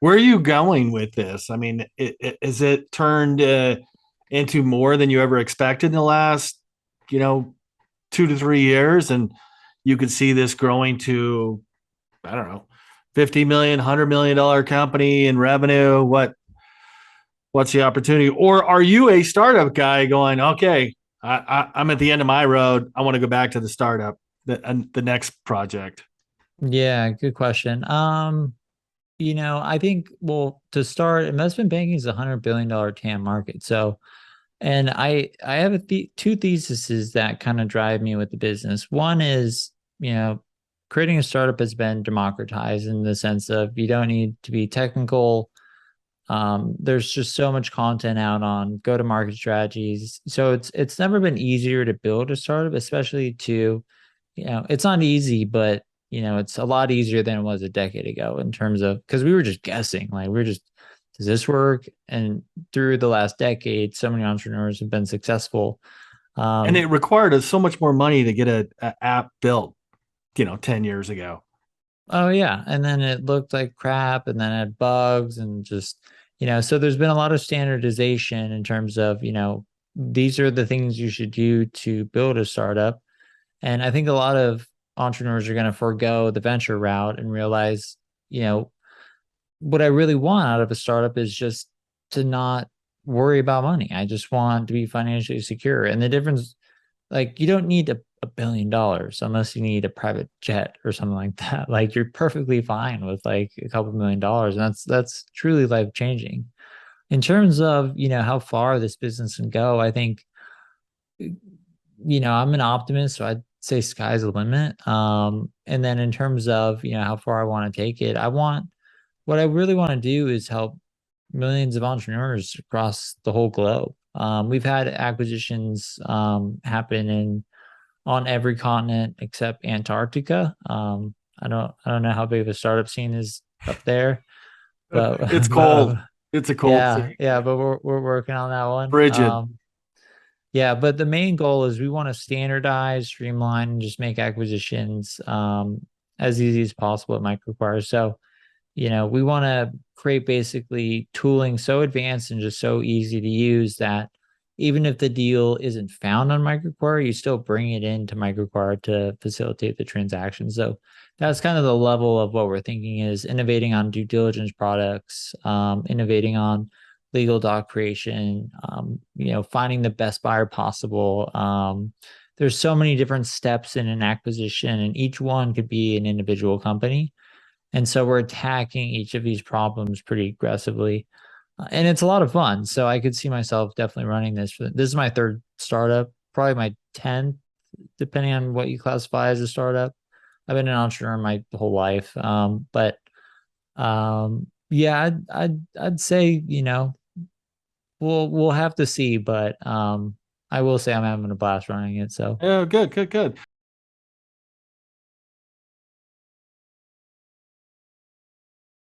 Where are you going with this? I mean, is it turned into more than you ever expected in the last, you know, 2 to 3 years? And you could see this growing to, I don't know, 50 million, $100 million company in revenue. What's the opportunity? Or are you a startup guy going, okay, I'm at the end of my road. I want to go back to the startup, the next project. Yeah, good question. I think, well, to start, investment banking is $100 billion TAM market. So, and I have two theses that kind of drive me with the business. One is, creating a startup has been democratized in the sense of you don't need to be technical. There's just so much content out on go-to-market strategies. So it's never been easier to build a startup, especially to, it's not easy, but it's a lot easier than it was a decade ago in terms of because we were just guessing, like we are just, does this work? And through the last decade, so many entrepreneurs have been successful. And it Um, required us so much more money to get a app built, 10 years ago. oh yeah, and then it looked like crap, and then it had bugs, and just so there's been a lot of standardization in terms of these are the things you should do to build a startup. And I think a lot of entrepreneurs are going to forego the venture route and realize, you know, what I really want out of a startup is just to not worry about money. I just want to be financially secure. And the difference, like, you don't need $1 billion unless you need a private jet or something like that. Like, you're perfectly fine with like a couple $1 million, and that's truly life changing. In terms of how far this business can go, I think I'm an optimist, so I'd say sky's the limit. And then in terms of, how far I want to take it, what I really want to do is help millions of entrepreneurs across the whole globe. We've had acquisitions happen on every continent except Antarctica. I don't know how big of a startup scene is up there, but It's but cold. It's a cold yeah, scene. yeah, but we're working on that one. Frigid. Yeah, but the main goal is we want to standardize, streamline, and just make acquisitions as easy as possible at MicroAcquire. So, we want to create basically tooling so advanced and just so easy to use that even if the deal isn't found on MicroAcquire, you still bring it into MicroAcquire to facilitate the transaction. So that's kind of the level of what we're thinking is innovating on due diligence products, innovating on legal doc creation, finding the best buyer possible. There's so many different steps in an acquisition, and each one could be an individual company. And so we're attacking each of these problems pretty aggressively. And it's a lot of fun. So I could see myself definitely running this. This is my third startup, probably my 10th, depending on what you classify as a startup. I've been an entrepreneur my whole life. Yeah, I'd say, we'll have to see, but I will say I'm having a blast running it. So Oh, good, good, good.